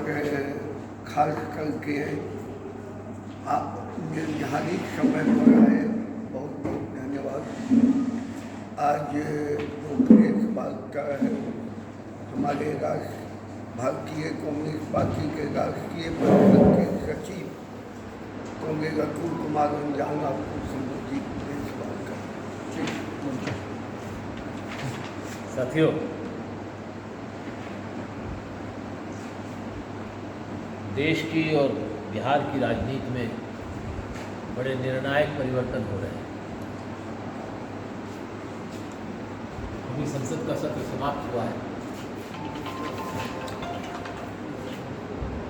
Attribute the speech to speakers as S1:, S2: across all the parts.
S1: खास करके आप निर्धारित समय पर आए, बहुत बहुत धन्यवाद। आज जो प्रेस वार्ता है, हमारे भारतीय कम्युनिस्ट पार्टी के राष्ट्रीय परिषद के सचिव कांग्रेस अतुल कुमार रंजान आपको संबोधित प्रेस वार्ता।
S2: साथियों, देश की और बिहार की राजनीति में बड़े निर्णायक परिवर्तन हो रहे हैं। अभी संसद का सत्र समाप्त हुआ है,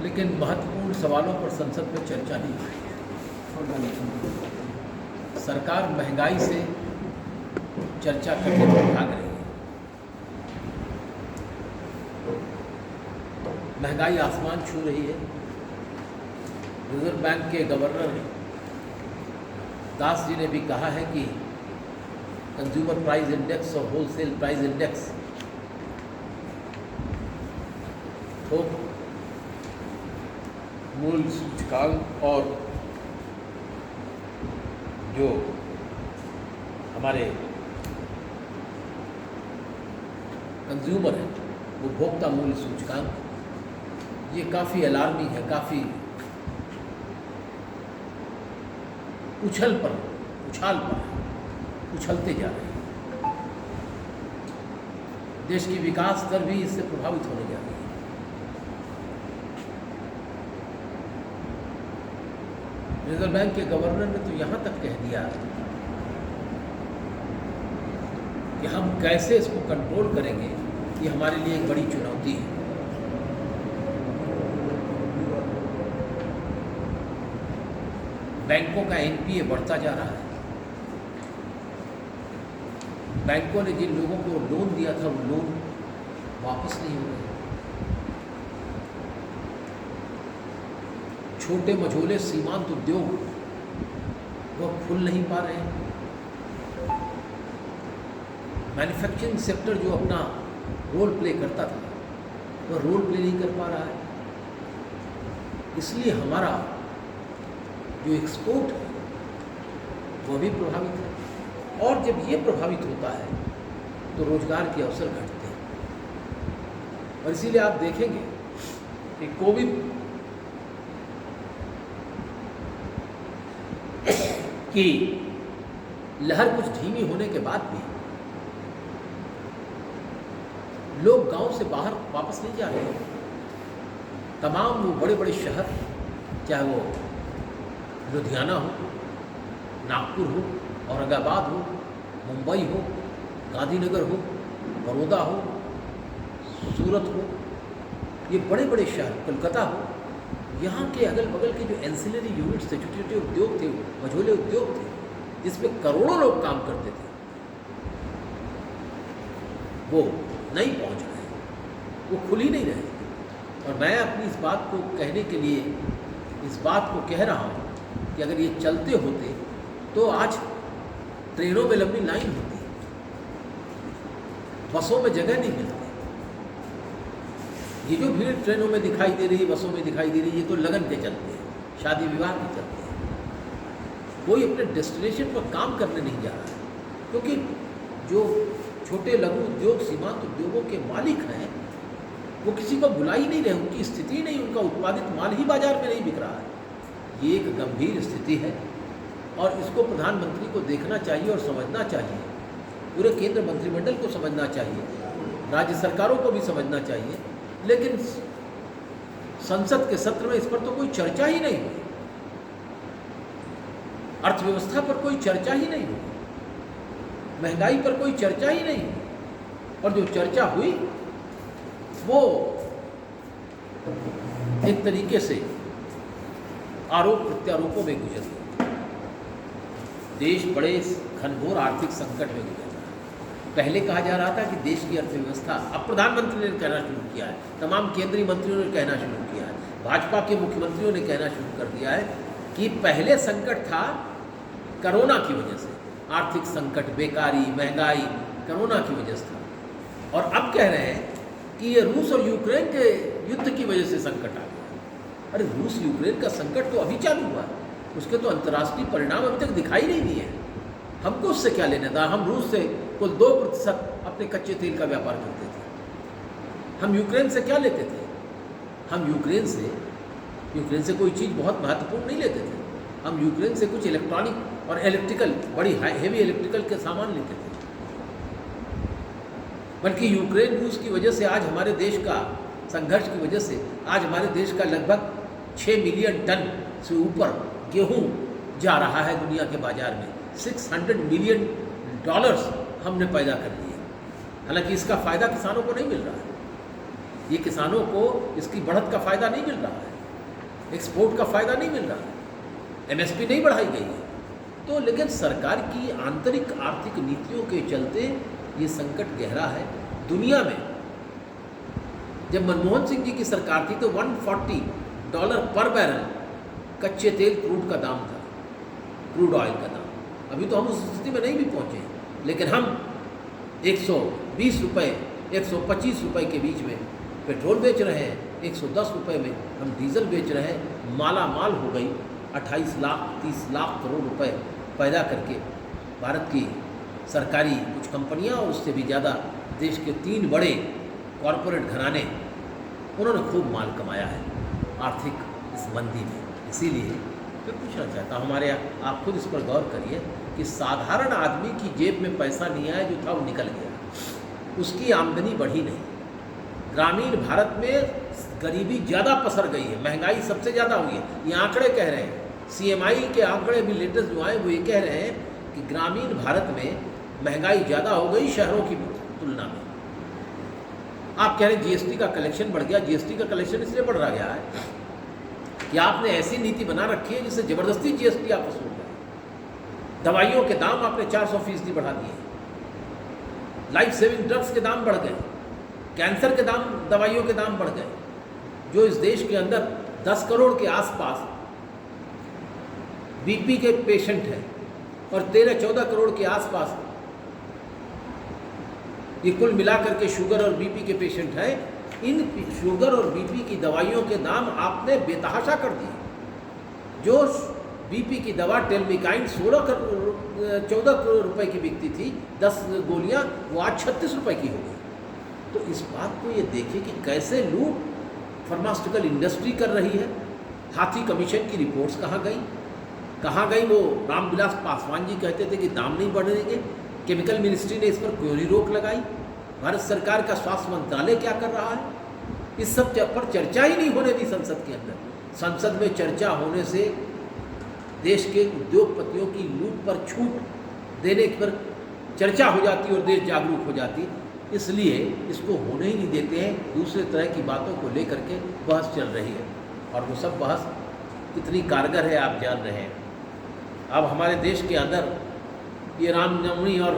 S2: लेकिन महत्वपूर्ण सवालों पर संसद में चर्चा नहीं हुई। सरकार महंगाई से चर्चा करने पर भाग रही है। महंगाई आसमान छू रही है। रिजर्व बैंक के गवर्नर दास जी ने भी कहा है कि कंज्यूमर प्राइस इंडेक्स और होलसेल प्राइस इंडेक्स थोक मूल्य सूचकांक और जो हमारे कंज्यूमर हैं, उपभोक्ता मूल्य सूचकांक, ये काफ़ी अलार्मिंग है, काफ़ी उछाल पर उछलते जा रहे हैं। देश की विकास दर भी इससे प्रभावित होने जा रही है। रिजर्व बैंक के गवर्नर ने तो यहाँ तक कह दिया कि हम कैसे इसको कंट्रोल करेंगे, ये हमारे लिए एक बड़ी चुनौती है। बैंकों का एनपीए बढ़ता जा रहा है। बैंकों ने जिन लोगों को लोन दिया था वो लोन वापस नहीं हो रहे। छोटे मझोले सीमांत उद्योग वो खुल नहीं पा रहे हैं। मैन्युफैक्चरिंग सेक्टर जो अपना रोल प्ले करता था वह रोल प्ले नहीं कर पा रहा है। इसलिए हमारा जो एक्सपोर्ट है वह भी प्रभावित है, और जब ये प्रभावित होता है तो रोजगार के अवसर घटते हैं। और इसीलिए आप देखेंगे कि कोविड की लहर कुछ धीमी होने के बाद भी लोग गांव से बाहर वापस नहीं जा रहे हैं। तमाम वो बड़े बड़े शहर, चाहे वो लुधियाना हो, नागपुर हो, औरंगाबाद हो, मुंबई हो, गांधीनगर हो, बड़ौदा हो, सूरत हो, ये बड़े बड़े शहर, कोलकाता हो, यहाँ के अगल बगल के जो एंसिलरी यूनिट्स थे, छोटे छोटे उद्योग थे, मझोले उद्योग थे, जिसमें करोड़ों लोग काम करते थे, वो नहीं पहुँच रहे, वो खुल ही नहीं रहे। और मैं अपनी इस बात को कहने के लिए इस बात को कह रहा हूँ कि अगर ये चलते होते तो आज ट्रेनों में लंबी लाइन होती, बसों में जगह नहीं मिलती। ये जो भीड़ ट्रेनों में दिखाई दे रही है, बसों में दिखाई दे रही है, ये तो लगन के चलते हैं, शादी विवाह के चलते हैं। कोई अपने डेस्टिनेशन पर काम करने नहीं जा रहा है, क्योंकि जो छोटे लघु उद्योग, सीमांत उद्योगों के मालिक हैं वो किसी को बुला ही नहीं रहे, उनकी स्थिति नहीं, उनका उत्पादित माल ही बाजार में नहीं बिक रहा है। ये एक गंभीर स्थिति है और इसको प्रधानमंत्री को देखना चाहिए और समझना चाहिए। पूरे केंद्र मंत्रिमंडल को समझना चाहिए, राज्य सरकारों को भी समझना चाहिए, लेकिन संसद के सत्र में इस पर तो कोई चर्चा ही नहीं हुई। अर्थव्यवस्था पर कोई चर्चा ही नहीं हुई, महंगाई पर कोई चर्चा ही नहीं हुई, और जो चर्चा हुई वो एक तरीके से आरोप प्रत्यारोपों में गुजर गया। देश बड़े घनघोर आर्थिक संकट में गुजर रहा है। पहले कहा जा रहा था कि देश की अर्थव्यवस्था, अब प्रधानमंत्री ने कहना शुरू किया है, तमाम केंद्रीय मंत्रियों ने कहना शुरू किया है, भाजपा के मुख्यमंत्रियों ने कहना शुरू कर दिया है कि पहले संकट था कोरोना की वजह से, आर्थिक संकट, बेकारी, महंगाई कोरोना की वजह से था, और अब कह रहे हैं कि ये रूस और यूक्रेन के युद्ध की वजह से संकट आ गया। अरे रूस यूक्रेन का संकट तो अभी चालू हुआ, उसके तो अंतर्राष्ट्रीय परिणाम अभी तक दिखाई नहीं दिए हैं। हमको उससे क्या लेना था? हम रूस से कुल 2% अपने कच्चे तेल का व्यापार करते थे। हम यूक्रेन से क्या लेते थे? हम यूक्रेन से कोई चीज़ बहुत महत्वपूर्ण नहीं लेते थे। हम यूक्रेन से कुछ इलेक्ट्रॉनिक और इलेक्ट्रिकल, बड़ी हेवी इलेक्ट्रिकल के सामान लेते थे। बल्कि यूक्रेन रूस की वजह से आज हमारे देश का संघर्ष की वजह से आज हमारे देश का लगभग 6 मिलियन टन से ऊपर गेहूं जा रहा है दुनिया के बाजार में। $600 मिलियन हमने पैदा कर लिए। हालांकि इसका फ़ायदा किसानों को नहीं मिल रहा है। ये किसानों को इसकी बढ़त का फ़ायदा नहीं मिल रहा है, एक्सपोर्ट का फ़ायदा नहीं मिल रहा है, MSP नहीं बढ़ाई गई है। तो लेकिन सरकार की आंतरिक आर्थिक नीतियों के चलते ये संकट गहरा है दुनिया में। जब मनमोहन सिंह जी की सरकार थी तो $140 पर बैरल कच्चे तेल क्रूड का दाम था, क्रूड ऑयल का दाम। अभी तो हम उस स्थिति में नहीं भी पहुँचे, लेकिन हम 120 रुपये 125 रुपये के बीच में पेट्रोल बेच रहे हैं, 110 रुपये में हम डीजल बेच रहे हैं। माला माल हो गई 28 लाख 30 लाख करोड़ रुपए पैदा करके भारत की सरकारी कुछ कंपनियां और उससे भी ज़्यादा देश के 3 बड़े कॉरपोरेट घराने, उन्होंने खूब माल कमाया है आर्थिक इस मंदी में। इसीलिए मैं पूछना चाहता हूँ, हमारे आप खुद इस पर गौर करिए कि साधारण आदमी की जेब में पैसा नहीं आया, जो था वो निकल गया, उसकी आमदनी बढ़ी नहीं। ग्रामीण भारत में गरीबी ज़्यादा पसर गई है, महंगाई सबसे ज़्यादा हुई है। ये आंकड़े कह रहे हैं, CMI के आंकड़े भी लेटेस्ट जो आए वो ये कह रहे हैं कि ग्रामीण भारत में महंगाई ज़्यादा हो गई शहरों की तुलना में। आप कह रहे हैं GST का कलेक्शन बढ़ गया। GST का कलेक्शन इसलिए बढ़ रहा गया है कि आपने ऐसी नीति बना रखी है जिससे ज़बरदस्ती GST आप वसूल रहे हैं। दवाइयों के दाम आपने 400% बढ़ा दिए, लाइफ सेविंग ड्रग्स के दाम बढ़ गए, कैंसर के दाम, दवाइयों के दाम बढ़ गए। जो इस देश के अंदर 10 करोड़ के आसपास BP के पेशेंट हैं और 13-14 करोड़ के आसपास ये कुल मिलाकर के शुगर और BP के पेशेंट हैं, इन शुगर और BP की दवाइयों के दाम आपने बेतहाशा कर दिए। जो BP की दवा टेलमिकाइन 14 करोड़ रुपए की बिकती थी, 10 गोलियां, वो आज 36 रुपए की हो गई। तो इस बात को ये देखिए कि कैसे लूट फार्मास्यूटिकल इंडस्ट्री कर रही है। हाथी कमीशन की रिपोर्ट्स कहाँ गई? वो रामविलास पासवान जी कहते थे कि दाम नहीं बढ़ेंगे। केमिकल मिनिस्ट्री ने इस पर क्यों रोक लगाई? भारत सरकार का स्वास्थ्य मंत्रालय क्या कर रहा है? इस सब पर चर्चा ही नहीं होने दी संसद के अंदर। संसद में चर्चा होने से देश के उद्योगपतियों की लूट पर छूट देने पर चर्चा हो जाती और देश जागरूक हो जाती। इसलिए इसको होने ही नहीं देते हैं। दूसरे तरह की बातों को लेकर के बहस चल रही है, और वो सब बहस कितनी कारगर है आप जान रहे हैं। अब हमारे देश के अंदर ये रामनवमी और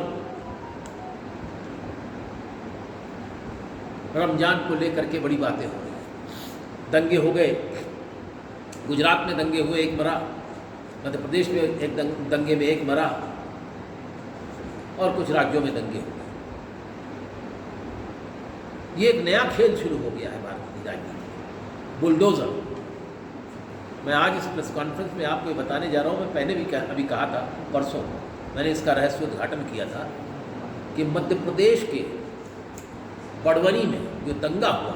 S2: रमजान को लेकर के बड़ी बातें हो रही हैं। दंगे हो गए, गुजरात में दंगे हुए, 1 मरा, मध्य प्रदेश में एक दंगे में 1 मरा, और कुछ राज्यों में दंगे हो गए। ये एक नया खेल शुरू हो गया है भारत की राजनीति, बुलडोजर। मैं आज इस प्रेस कॉन्फ्रेंस में आपको ये बताने जा रहा हूँ। मैं पहले भी अभी कहा था, परसों मैंने इसका रहस्य उद्घाटन किया था कि मध्य प्रदेश के बड़वनी में जो दंगा हुआ,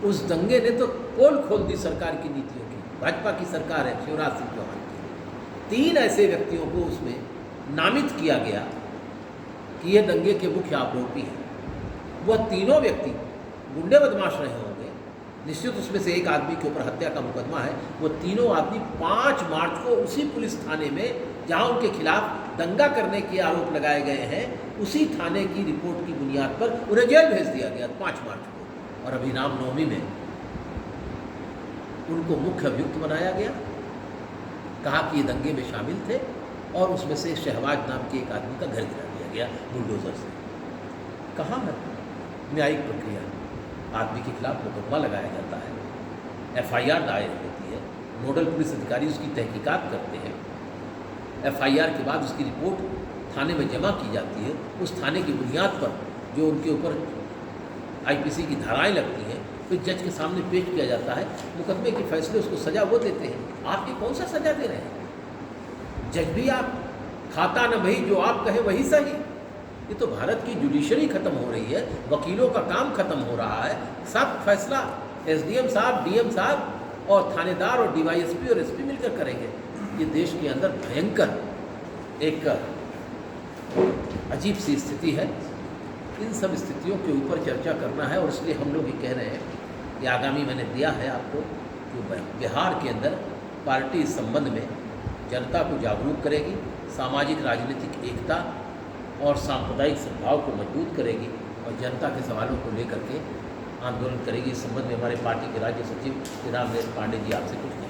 S2: उस दंगे ने तो पोल खोल दी सरकार की नीतियों की। भाजपा की सरकार है, शिवराज सिंह चौहान की। 3 ऐसे व्यक्तियों को उसमें नामित किया गया कि ये दंगे के मुख्य आरोपी हैं। वह तीनों व्यक्ति गुंडे बदमाश रहे होंगे, निश्चित उसमें से एक आदमी के ऊपर हत्या का मुकदमा है। वो तीनों आदमी 5 मार्च को उसी पुलिस थाने में जहां उनके खिलाफ दंगा करने के आरोप लगाए गए हैं, उसी थाने की रिपोर्ट की बुनियाद पर उन्हें जेल भेज दिया गया 5 मार्च को। और अभी रामनवमी में उनको मुख्य अभियुक्त बनाया गया, कहा कि ये दंगे में शामिल थे, और उसमें से शहबाज नाम के एक आदमी का घर गिरा दिया गया बुलडोजर से। कहाँ है न्यायिक प्रक्रिया? आदमी के खिलाफ मुकदमा लगाया जाता है, FIR दायर होती है, नोडल पुलिस अधिकारी उसकी तहकीकात करते हैं, FIR के बाद उसकी रिपोर्ट थाने में जमा की जाती है। उस थाने की बुनियाद पर जो उनके ऊपर IPC की धाराएं लगती हैं, फिर जज के सामने पेश किया जाता है, मुकदमे के फैसले उसको सज़ा वो देते हैं। आप ये कौन सा सज़ा दे रहे हैं? जज भी आप, खाता न भई जो आप कहे वही सही। ये तो भारत की जुडिशरी खत्म हो रही है, वकीलों का काम खत्म हो रहा है। सब फैसला एसडीएम साहब, डीएम साहब और थानेदार और डीवाईएसपी और एसपी मिलकर करेंगे। ये देश के अंदर भयंकर एक अजीब सी स्थिति है। इन सब स्थितियों के ऊपर चर्चा करना है और इसलिए हम लोग ये कह रहे हैं कि आगामी मैंने दिया है आपको कि बिहार के अंदर पार्टी इस संबंध में जनता को जागरूक करेगी, सामाजिक राजनीतिक एकता और सांप्रदायिक सद्भाव को मजबूत करेगी और जनता के सवालों को लेकर के आंदोलन करेगी। इस संबंध में हमारे पार्टी के राज्य सचिव श्री रामदेव पांडे जी आपसे कुछ